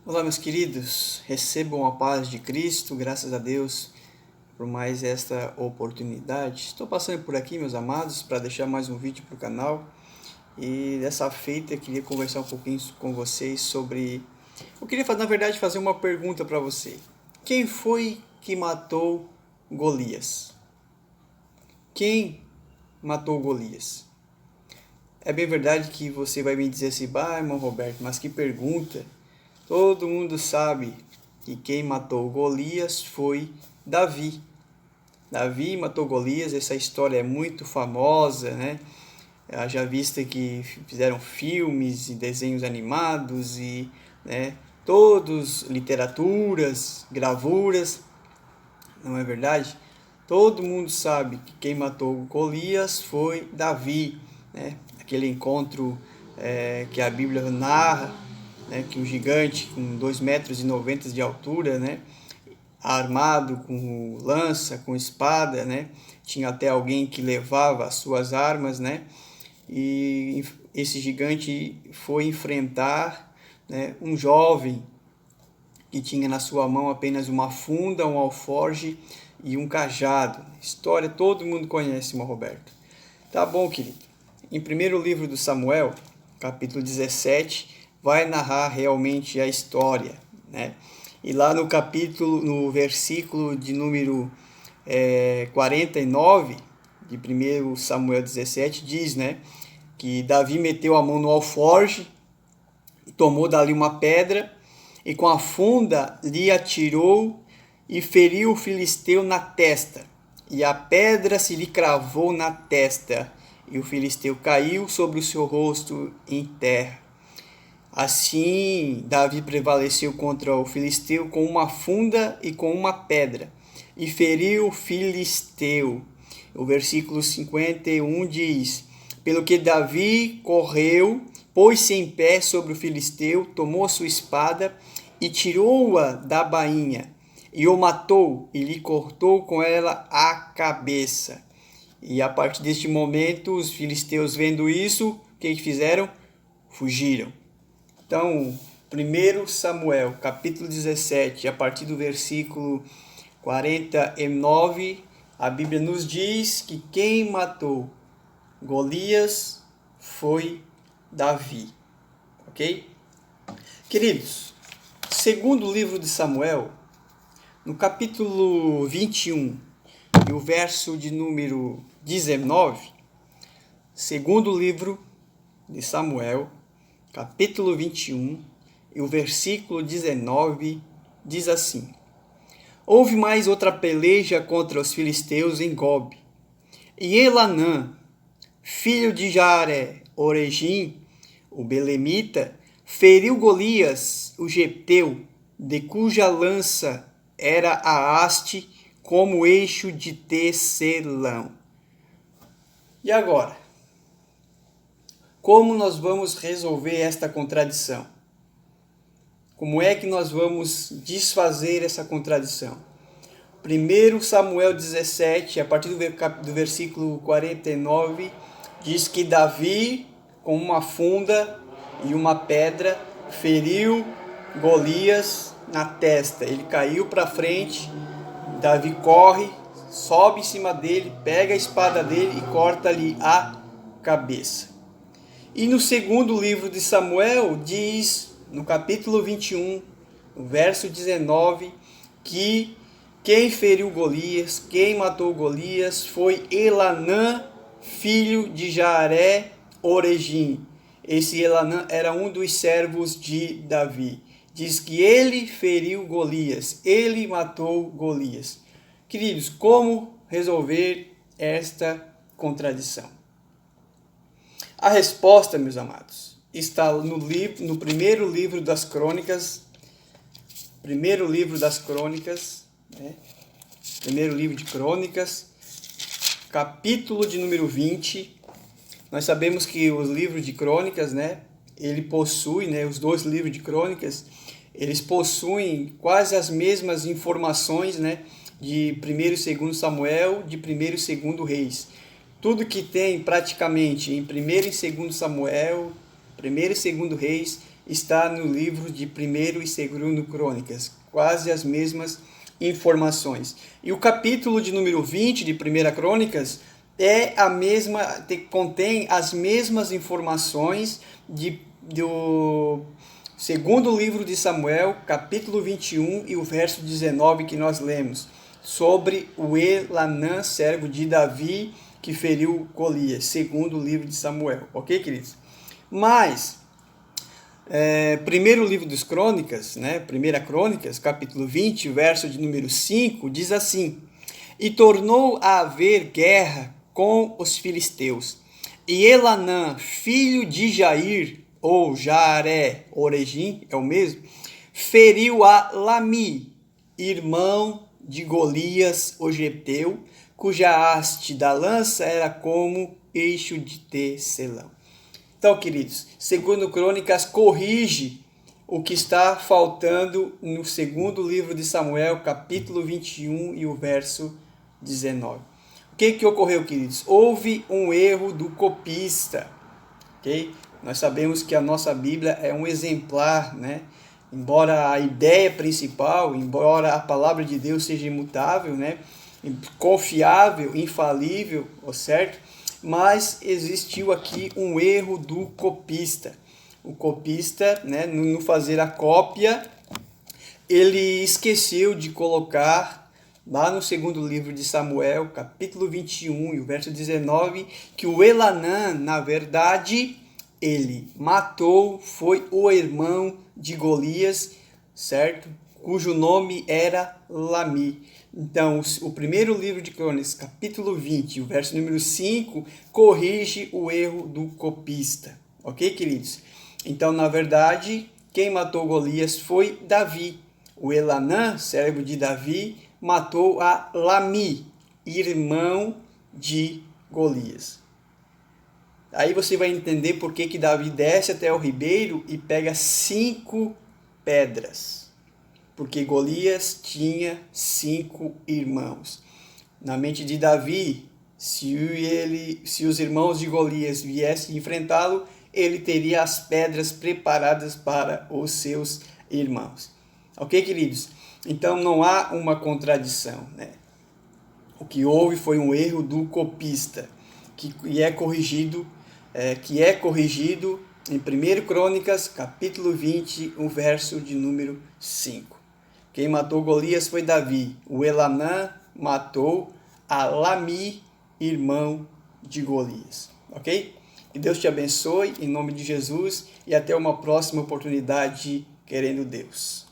Olá, meus queridos, recebam a paz de Cristo, graças a Deus por mais esta oportunidade. Estou passando por aqui, meus amados, para deixar mais um vídeo para o canal e dessa feita eu queria conversar um pouquinho com vocês sobre. Eu queria, na verdade, fazer uma pergunta para você: quem foi que matou Golias? Quem matou Golias? É bem verdade que você vai me dizer assim, irmão Roberto, mas que pergunta! Todo mundo sabe que quem matou Golias foi Davi. Davi matou Golias, essa história é muito famosa, né? Já vista que fizeram filmes e desenhos animados e, né, todos literaturas, gravuras, não é verdade? Todo mundo sabe que quem matou Golias foi Davi, né? Aquele encontro que a Bíblia narra, né? Que um gigante com 2,90 metros de altura, né? Armado com lança, com espada, né? Tinha até alguém que levava as suas armas, né? E esse gigante foi enfrentar, né, um jovem que tinha na sua mão apenas uma funda, um alforge e um cajado. História todo mundo conhece, irmão Roberto. Tá bom, querido. Em primeiro livro do Samuel, capítulo 17, vai narrar realmente a história, né? E lá no versículo de número 49 de 1 Samuel 17, diz, né, que Davi meteu a mão no alforge, tomou dali uma pedra e com a funda lhe atirou e feriu o filisteu na testa. E a pedra se lhe cravou na testa, e o filisteu caiu sobre o seu rosto em terra. Assim, Davi prevaleceu contra o filisteu com uma funda e com uma pedra, e feriu o filisteu. O versículo 51 diz: pelo que Davi correu, pôs-se em pé sobre o filisteu, tomou a sua espada e tirou-a da bainha, e o matou, e lhe cortou com ela a cabeça. E a partir deste momento, os filisteus, vendo isso, o que fizeram? Fugiram. Então, 1 Samuel, capítulo 17, a partir do versículo 49, a Bíblia nos diz que quem matou Golias foi Davi. Ok? Queridos, segundo livro de Samuel, no capítulo 21 e o verso de número 19, segundo livro de Samuel, capítulo 21 e o versículo 19, diz assim: houve mais outra peleja contra os filisteus em Gob, e Elanã, filho de Jaare Oregim, o belemita, feriu Golias, o geteu, de cuja lança era a haste como eixo de tecelão. E agora? Como nós vamos resolver esta contradição? Como é que nós vamos desfazer essa contradição? 1 Samuel 17, a partir do versículo 49, diz que Davi, com uma funda e uma pedra, feriu Golias na testa. Ele caiu para frente, Davi corre, sobe em cima dele, pega a espada dele e corta-lhe a cabeça. E no segundo livro de Samuel, diz, no capítulo 21, no verso 19, que quem feriu Golias, quem matou Golias, foi Elanã, filho de Jaare Oregim. Esse Elanã era um dos servos de Davi. Diz que ele feriu Golias, ele matou Golias. Queridos, como resolver esta contradição? A resposta, meus amados, está no primeiro livro das Crônicas, primeiro livro de Crônicas, capítulo de número 20. Nós sabemos que os livros de Crônicas, né, ele possui, né, os dois livros de Crônicas, eles possuem quase as mesmas informações, né, de 1º e 2º Samuel, de 1º e 2º Reis. Tudo que tem praticamente em 1º e 2º Samuel, 1º e 2º Reis, está no livro de 1º e 2º Crônicas, quase as mesmas informações. E o capítulo de número 20 de 1ª Crônicas contém as mesmas informações do segundo livro de Samuel, capítulo 21 e o verso 19 que nós lemos, sobre o Elanã, servo de Davi, que feriu Golias, segundo o livro de Samuel. Ok, queridos? Mas, primeiro livro dos Crônicas, 1ª Crônicas, capítulo 20, verso de número 5, diz assim: E tornou a haver guerra com os filisteus. E Elanã, filho de Jair, ou Jaaré, origem é o mesmo, feriu a Lami, irmão de Golias, o Geteu, cuja haste da lança era como eixo de tecelão. Então, queridos, segundo Crônicas corrige o que está faltando no segundo livro de Samuel, capítulo 21 e o verso 19. O que ocorreu, queridos? Houve um erro do copista, ok? Nós sabemos que a nossa Bíblia é um exemplar, Embora a ideia principal, embora a palavra de Deus seja imutável, confiável, infalível, certo? Mas existiu aqui um erro do copista. O copista, no fazer a cópia, ele esqueceu de colocar lá no segundo livro de Samuel, capítulo 21 e o verso 19, que o Elanã, na verdade, ele matou, foi o irmão de Golias, certo? Cujo nome era Lami. Então, o primeiro livro de Crônicas, capítulo 20, o verso número 5, corrige o erro do copista. Ok, queridos? Então, na verdade, quem matou Golias foi Davi. O Elanã, servo de Davi, matou a Lami, irmão de Golias. Aí você vai entender por que Davi desce até o ribeiro e pega 5 pedras. Porque Golias tinha 5 irmãos. Na mente de Davi, se os irmãos de Golias viessem enfrentá-lo, ele teria as pedras preparadas para os seus irmãos. Ok, queridos? Então não há uma contradição, O que houve foi um erro do copista, que é corrigido em 1 Crônicas, capítulo 20, o verso de número 5. Quem matou Golias foi Davi. O Elanã matou a Lami, irmão de Golias. Ok? Que Deus te abençoe, em nome de Jesus, e até uma próxima oportunidade, querendo Deus.